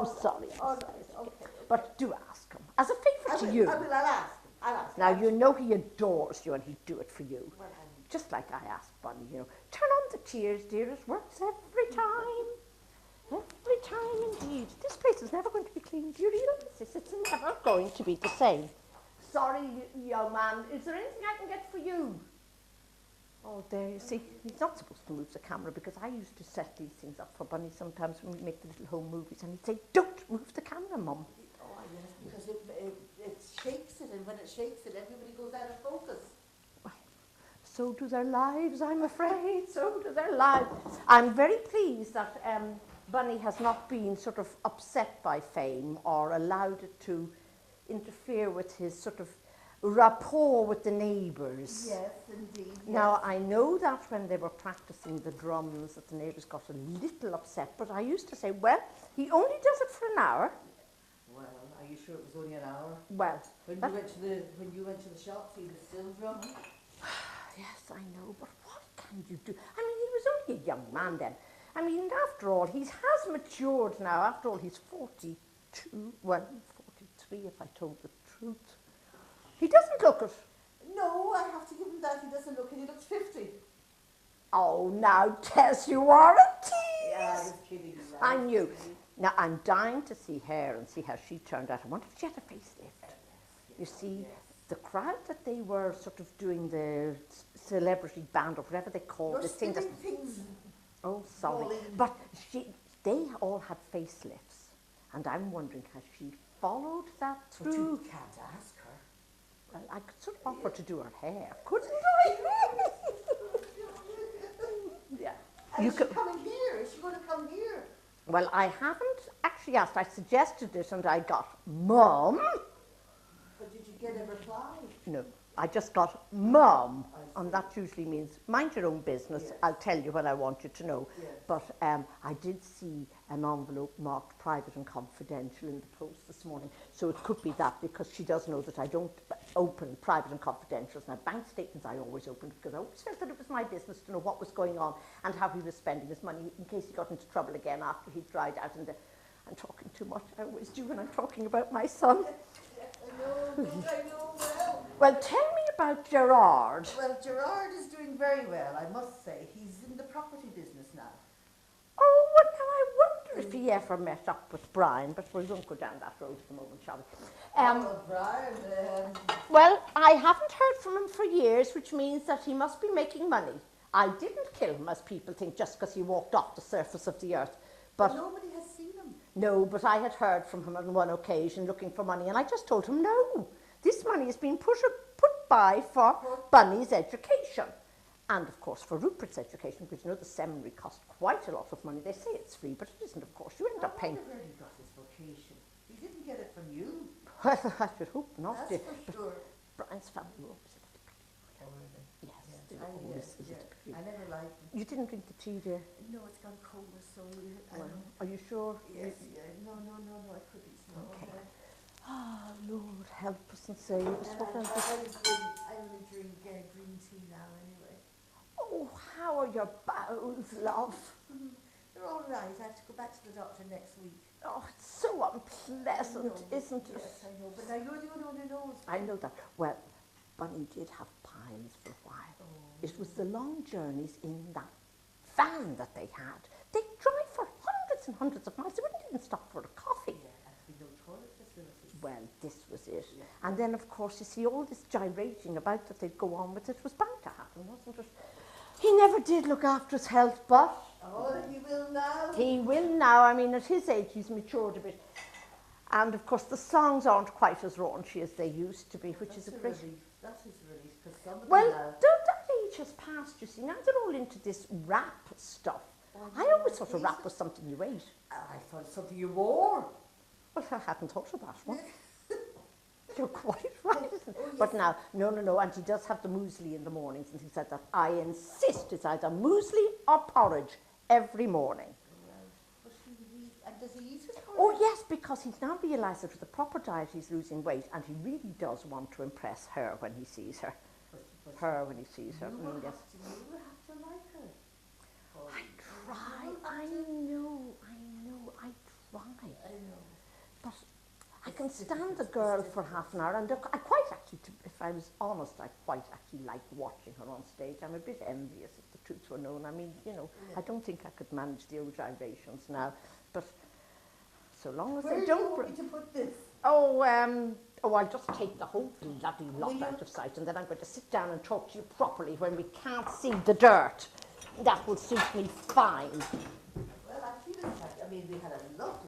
I'm sorry. Okay. But do ask him. As a favour to you. I will, I'll ask. Now, you know he adores you and he'd do it for you. Well, Just like I asked Bunny, you know. Turn on the tears, dear. It works every time. Every time indeed. This place is never going to be clean. Do you realise this? It's never going to be the same. Sorry, young man. Is there anything I can get for you? Oh, there, you see. He's not supposed to move the camera because I used to set these things up for Bunny sometimes when we make the little home movies and he'd say, don't move the camera, Mum. oh, yes, because it shakes it, and when it shakes it, everybody goes out of focus. So do their lives, I'm afraid. So do their lives. I'm very pleased that Bunny has not been sort of upset by fame or allowed it to interfere with his sort of rapport with the neighbours. Yes, indeed. Yes. Now, I know that when they were practicing the drums that the neighbours got a little upset, but I used to say, well, he only does it for an hour. Well, are you sure it was only an hour? Well, When you went to the shops, he was still drumming. yes, I know, but what can you do? I mean, he was only a young man then. I mean, after all, he has matured now. After all, he's 42, well, 43 if I told the truth. He doesn't look it. No, I have to give him that. He doesn't look it. He looks 50. Oh, now, Tess, you are a tease. Yeah, I was kidding. I knew. Now, I'm dying to see her and see how she turned out. I wonder if she had a facelift. You see, the crowd that they were sort of doing the celebrity band or whatever they call You're this thing. spinning things. Oh, sorry. Pauline. But they all had facelifts. And I'm wondering, has she followed that But you through? can't ask her. Well, I could sort of offer to do her hair, couldn't I? Yeah. And You is she could. coming here? Is she going to come here? Well, I haven't actually asked. I suggested it and I got, Mum. But did you get a reply? No, I just got Mum, and that usually means mind your own business. Yes. I'll tell you when I want you to know. Yes. But I did see an envelope marked private and confidential in the post this morning, so it could be that because she does know that I don't open private and confidentials. Now, bank statements I always opened because I always felt that it was my business to know what was going on and how he was spending his money in case he got into trouble again after he dried out. And I'm talking too much. I always do when I'm talking about my son. I know well. Well, tell me about Gerard. Well, Gerard is doing very well, I must say. He's in the property business now. Oh, well, now I wonder if he ever met up with Brian, but we won't go down that road at the moment, shall we? Brian, Well, I haven't heard from him for years, which means that he must be making money. I didn't kill him, as people think, just because he walked off the surface of the earth. But nobody has seen him. no, but I had heard from him on one occasion looking for money, and I just told him, no, this money has been put by for Bunny's education. And, of course, for Rupert's education, because, you know, the seminary cost quite a lot of money. They say it's free, but it isn't, of course. You end up paying. I wonder where he got his vocation. He didn't get it from you. Well, I should hope not. That's for sure. Brian's family were always a little bit. Yes, they were always a little bit. I never liked him. You didn't drink the tea, dear? No, it's gone colder, so Well, are you sure? Yes, yeah. No, I couldn't smoke. Okay. Ah, Lord, help us and save us. What else? I only drink green tea now anyway. Oh, how are your bowels, love? They're all right. I have to go back to the doctor next week. Oh, it's so unpleasant, isn't it? Yes, I know. But now you're the only one who knows. I know that. Well, Bunny did have piles for a while. Oh. It was the long journeys in that van that they had. They drive for hundreds and hundreds of miles. They wouldn't even stop for a coffee. Yeah, and there'd be no toilet facilities. Well, this was it. Yeah. And then, of course, you see, all this gyrating about that they'd go on with it was bound to happen, wasn't it? He never did look after his health, but Oh, he will now. he will now. I mean, at his age, he's matured a bit. And, of course, the songs aren't quite as raunchy as they used to be, which is a great... relief. That is a relief, because somebody Well, now... that age has passed, you see. Now they're all into this rap stuff. I always thought a rap was something you ate. I thought it's something you wore. Well, I hadn't thought of that one. You're quite right, isn't it? Oh, yes. But now, no, and he does have the muesli in the mornings, and he said that I insist it's either muesli or porridge every morning. And does he eat it? Oh, yes, because he's now realised that with the proper diet he's losing weight, and he really does want to impress her when he sees her. Her when he sees her. You will Yes. have to like her. I try. I know. I try. I know. But I can stand the girl for half an hour, and I quite actually, if I was honest, I quite actually like watching her on stage. I'm a bit envious, if the truth were known. I mean, you know, I don't think I could manage the old gyrations now, but so long as Where they do you don't... want me to put this? Oh, I'll just take the whole bloody lot out of sight, and then I'm going to sit down and talk to you properly when we can't see the dirt. That will suit me fine. Well, actually, I mean, we had a lovely